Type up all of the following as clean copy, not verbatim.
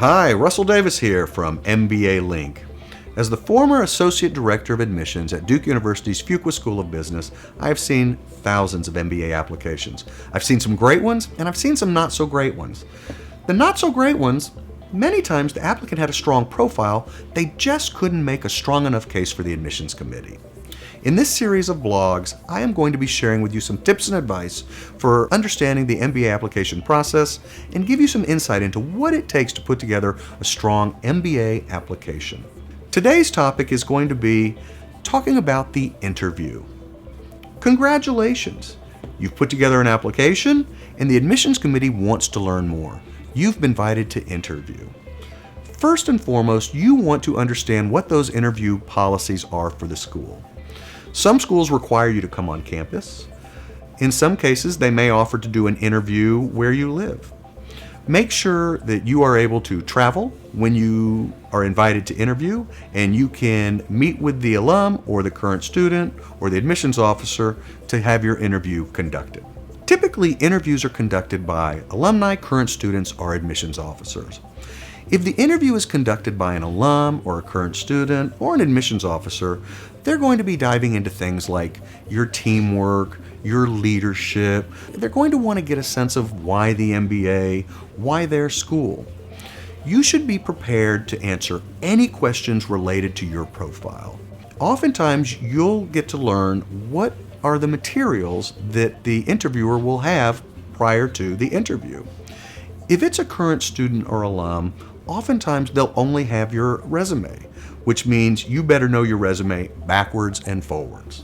Hi, Russell Davis here from MBA Link. As the former Associate Director of Admissions at Duke University's Fuqua School of Business, I have seen thousands of MBA applications. I've seen some great ones, and I've seen some not so great ones. The not so great ones, many times the applicant had a strong profile, they just couldn't make a strong enough case for the admissions committee. In this series of blogs, I am going to be sharing with you some tips and advice for understanding the MBA application process and give you some insight into what it takes to put together a strong MBA application. Today's topic is going to be talking about the interview. Congratulations! You've put together an application and the admissions committee wants to learn more. You've been invited to interview. First and foremost, you want to understand what those interview policies are for the school. Some schools require you to come on campus. In some cases, they may offer to do an interview where you live. Make sure that you are able to travel when you are invited to interview, and you can meet with the alum or the current student or the admissions officer to have your interview conducted. Typically, interviews are conducted by alumni, current students, or admissions officers. If the interview is conducted by an alum or a current student or an admissions officer, they're going to be diving into things like your teamwork, your leadership. They're going to want to get a sense of why the MBA, why their school. You should be prepared to answer any questions related to your profile. Oftentimes, you'll get to learn what are the materials that the interviewer will have prior to the interview. If it's a current student or alum, oftentimes they'll only have your resume, which means you better know your resume backwards and forwards.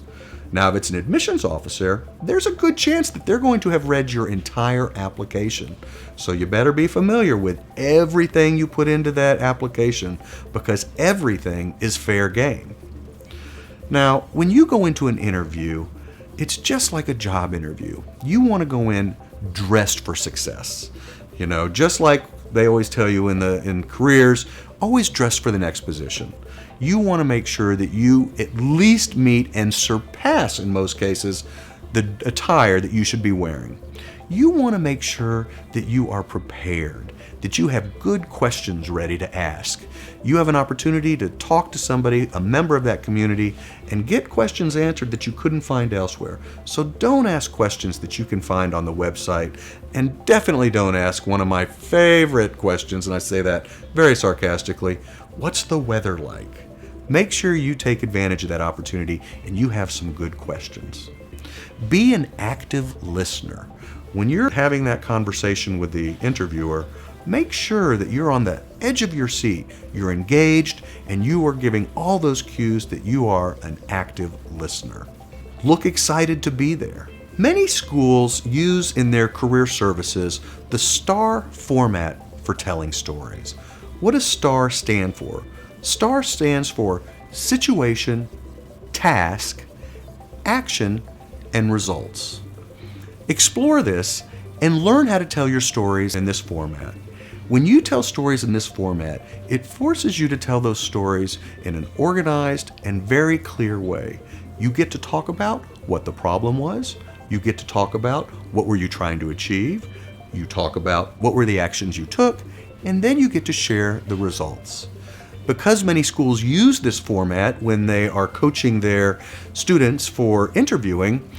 Now, if it's an admissions officer, there's a good chance that they're going to have read your entire application. So you better be familiar with everything you put into that application, because everything is fair game. Now, when you go into an interview, it's just like a job interview. You want to go in dressed for success. Just like they always tell you in careers, always dress for the next position. You want to make sure that you at least meet and surpass, in most cases, the attire that you should be wearing. You want to make sure that you are prepared, that you have good questions ready to ask. You have an opportunity to talk to somebody, a member of that community, and get questions answered that you couldn't find elsewhere. So don't ask questions that you can find on the website, and definitely don't ask one of my favorite questions, and I say that very sarcastically, what's the weather like? Make sure you take advantage of that opportunity and you have some good questions. Be an active listener. When you're having that conversation with the interviewer, make sure that you're on the edge of your seat, you're engaged, and you are giving all those cues that you are an active listener. Look excited to be there. Many schools use in their career services the STAR format for telling stories. What does STAR stand for? STAR stands for situation, task, action, and results. Explore this and learn how to tell your stories in this format. When you tell stories in this format, it forces you to tell those stories in an organized and very clear way. You get to talk about what the problem was. You get to talk about what were you trying to achieve. You talk about what were the actions you took, and then you get to share the results. Because many schools use this format when they are coaching their students for interviewing,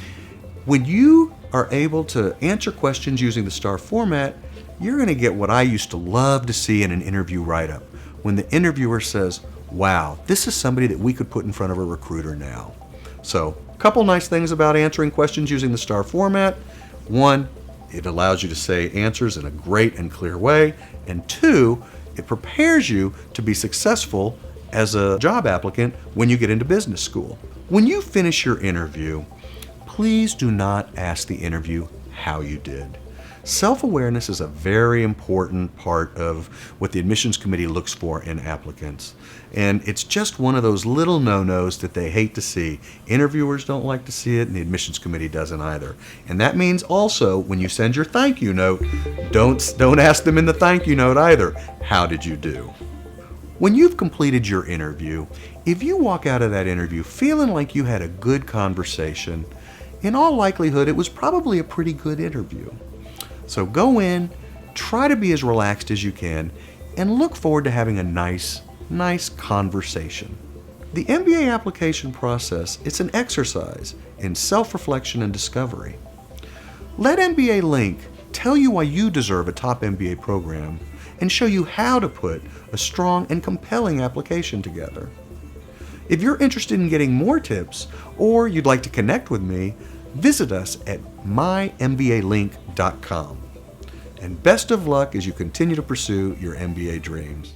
when you are able to answer questions using the STAR format, you're going to get what I used to love to see in an interview write-up, when the interviewer says, wow, this is somebody that we could put in front of a recruiter now. So, a couple nice things about answering questions using the STAR format. One, it allows you to say answers in a great and clear way. And two, it prepares you to be successful as a job applicant when you get into business school. When you finish your interview, please do not ask the interview how you did. Self-awareness is a very important part of what the admissions committee looks for in applicants. And it's just one of those little no-nos that they hate to see. Interviewers don't like to see it, and the admissions committee doesn't either. And that means also, when you send your thank you note, don't ask them in the thank you note either, how did you do? When you've completed your interview, if you walk out of that interview feeling like you had a good conversation, in all likelihood, it was probably a pretty good interview. So go in, try to be as relaxed as you can, and look forward to having a nice conversation. The MBA application process is an exercise in self-reflection and discovery. Let MBA Link tell you why you deserve a top MBA program and show you how to put a strong and compelling application together. If you're interested in getting more tips or you'd like to connect with me, visit us at mymbalink.com. And best of luck as you continue to pursue your MBA dreams.